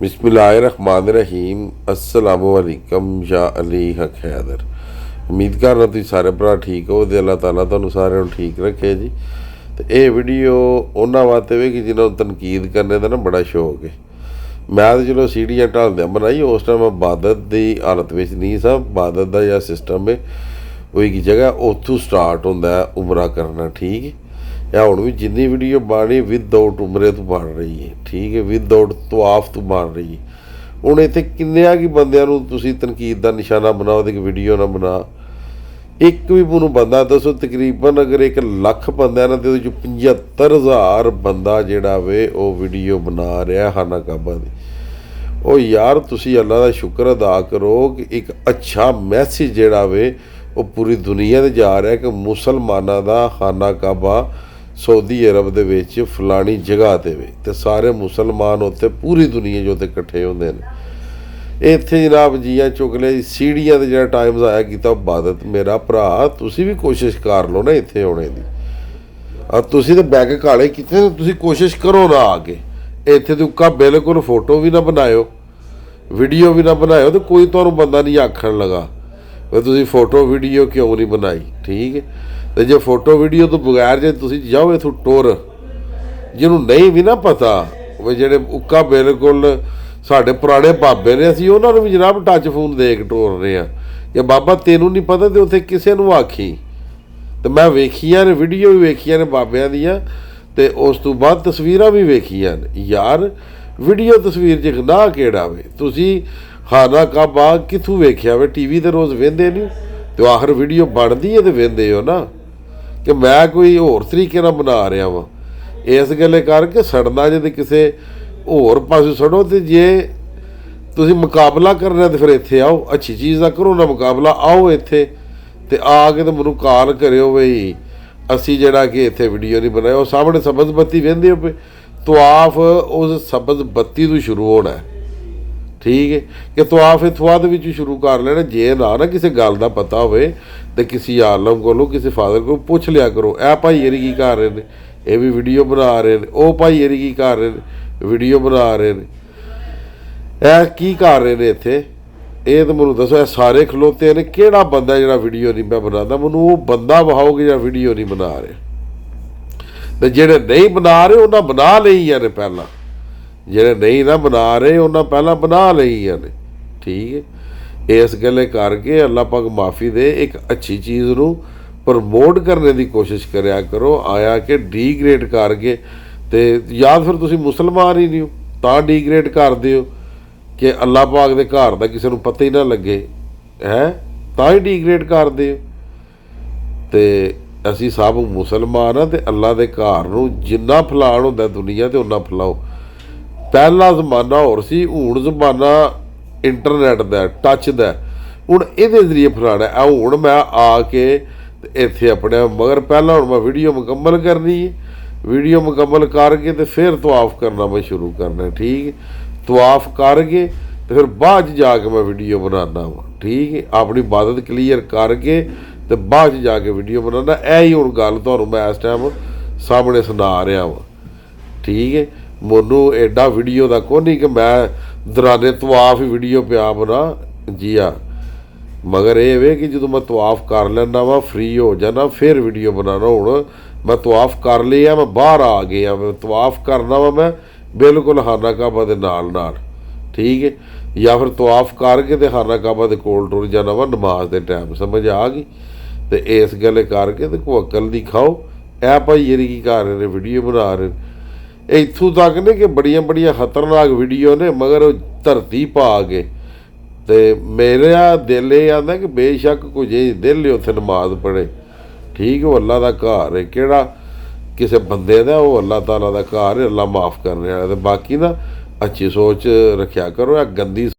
बिस्मिल्लाहिर्रहमानिर्रहीम अस्सलामुअलैकुम या अली हक हैदर। उम्मीद करना तुम सारे भरा ठीक हो तो अल्लाह ताला तुहानू सारे ठीक रखे जी। तो ये वीडियो उन्होंने वास्ते भी कि जिन्होंने तनकीद करने का ना बड़ा शौक है। मैं तो चलो सीढ़ियाँ ढालद्या बनाई, उस टाइम इबादत की हालत में नहीं सा। इबादत का जहाँ सिस्टम है वो एक जगह उतों स्टार्ट होंदा है उमरा करना, ठीक है। या हुण भी जिन्नी वीडियो बन विदाउट उमरे तो बन रही है, ठीक है, विदाउट तवाफ तो बन रही है। हुण इत्थे किन्नियां कि बंदियां नूं तुसीं तनकीद का निशाना बनाओ तो वीडियो ना बना। एक भी मैनूं बंदा दसो, तकरीबन अगर 1 लाख बंदा ना तो 75,000 बंदा जिहड़ा वे वो वीडियो बना रहा खाना काबा दी। ओ यार तुसीं अल्लाह का शुक्र अदा करो कि एक अच्छा मैसेज जिहड़ा वे वो पूरी दुनिया ते जा रहा है कि मुसलमाना का खाना काबा सऊदी अरब दे विच फलानी जगह ते वे, ते सारे मुसलमान उत्थे पूरी दुनिया जो इकट्ठे होंदे ने। इत्थे जनाब जियां चुक लिया सीढ़ियां ते जिहड़ा टाइम ज़ाया कीता इबादत। मेरा भरा तुसीं भी कोशिश कर लो ना इत्थे आने दी। तुसीं ते बैग काले कीते, तुसीं कोशिश करो ना आके इत्थे ते उक्का बिल्कुल फोटो भी ना बनायो, वीडियो भी ना बनायो, तो कोई तुहानूं बंदा नहीं आखण लगा वे तुसीं फोटो वीडियो क्यों नहीं बनाई, ठीक है। तो जे फोटो वीडियो तो बगैर जे तुसीं जाओ इथों टुर, जिन्हों नहीं भी ना पता वे जेडे उक्का बिल्कुल साढ़े पुराने बाबे ने, असीं उन्हां नूं भी जनाब टच फोन दे के टोर रहे हैं कि बाबा तेनों नहीं पता तो उत्थे किसे नूं आखी। तो मैं वेखियां ने वीडियो भी वेखियां ने बाबियां दियां, ते उस तो बाद तस्वीरां भी वेखियां ने। यार वीडियो तस्वीर च गुनाह केड़ा वे? तुसीं खाना काबा कित्थों वेख्या वे? टीवी ते रोज़ वेंदे नहीं तो आखिर वीडियो बनदी है तो वेंदे हो ना, कि मैं कोई होर तरीके नाल बना रहा वां। इस गल्ले करके सड़ना जे किसे होर पासे सड़ो, तो जे तुसीं मुकाबला करना तो फिर इत्थे आओ, अच्छी चीज़ दा करो ना मुकाबला। आओ इत्थे ते आके तो मैनूं कॉल करियो बई असीं जिहड़ा कि इत्थे वीडियो नहीं बनाया। वो सामने सबज़ बत्ती वेंदे हो पे, तवाफ उस सबज़ बत्ती तो शुरू होना है, ठीक है, कि तवाफ इथवाद भी शुरू कर लेना। जे ना किसी गल का पता होवे तो किसी आलम को किसी फादर को पुछ लिया करो, ए भाई येरी की कर रहे हैं, ये भी वीडियो बना रहे हैं, वो भाई येरी की कर रहे हैं, वीडियो बना रहे हैं, ए की कर रहे हैं इत्थे, ये तो मैनूं दसो। सारे खलोते ने, किहड़ा बंदा जिहड़ा वीडियो नहीं मैं बनाता, मैनूं वो बंदा वहाओगे जिहड़ा वीडियो नहीं बना रहे। तो जिहड़े नहीं बना रहे उन्हें बना लईयां ने पहला, ਜਿਹੜੇ नहीं ना बना रहे उन्हें पहला बना लईयां ने, ठीक है। इस गल्ले करके अल्लाह पाक माफ़ी दे, एक अच्छी चीज़ नूं प्रमोट करने की कोशिश करिया करो। आया कि डीग्रेड करके तो या फिर तुसीं मुसलमान ही नहीं हो तां डीग्रेड करदे हो कि अल्लाह पाक दे घर दा किसी नूं पता ही ना लगे है, तां ही डीग्रेड करदे हो। ते असीं सब मुसलमान हाँ, ते अल्लाह दे घर नूं जिन्ना फैलाण हुंदा दुनिया ते उन्ना फैलाओ। पहला जमाना होर सी, हुण जमाना इंटरनेट का टच का, हुण इहदे जरिए फैलाना है। हुण मैं आके इत्थे अपने मगर पहला हुण मैं वीडियो मुकम्मल करनी है, वीडियो मुकम्मल करके तो फिर तवाफ करना मैं शुरू करना, ठीक है। तवाफ करके तो फिर बाद जाके मैं वीडियो बनाना वा, ठीक है। अपनी इबादत क्लीयर करके तो बाद जाके वीडियो बनाना। यही हुण गल तुहानूं मैं इस टाइम सामने सुना रहा वा, ठीक है। मैनू एडा वीडियो का को नहीं कि मैं दौराने तवाफ ही वीडियो पिया बना, जी हाँ, मगर ये वे कि जो मैं तवाफ कर लेना वा फ्री हो जाना फिर वीडियो बनाना। हुण मैं तवाफ कर लिया, मैं बाहर आ गया, मैं तवाफ करना वा मैं बिल्कुल खाना काबा दे नाल, ठीक है। या फिर तवाफ करके तो खाना काबा दे कोल टुर जाना वा नमाज के टाइम, समझ आ गई। तो इस गल्ले करके तो कोई अकल दी खाओ, ए भाई येरी की कर रहे हैं, वीडियो बना रहे हैं। इत्थों तक ने कि बड़िया बड़िया खतरनाक वीडियो ने, मगर धरती पा के ते मेरा दिल ये आंदा कि बेशक कोई जे दिल उत्थे नमाज पढ़े, ठीक है। वो अल्लाह का घर है, किहड़ा किसी बंदे दा, वो अल्लाह ताला का घर है, अल्लाह माफ़ करने वाला। ते बाकी ना अच्छी सोच रखा करो, या गंदी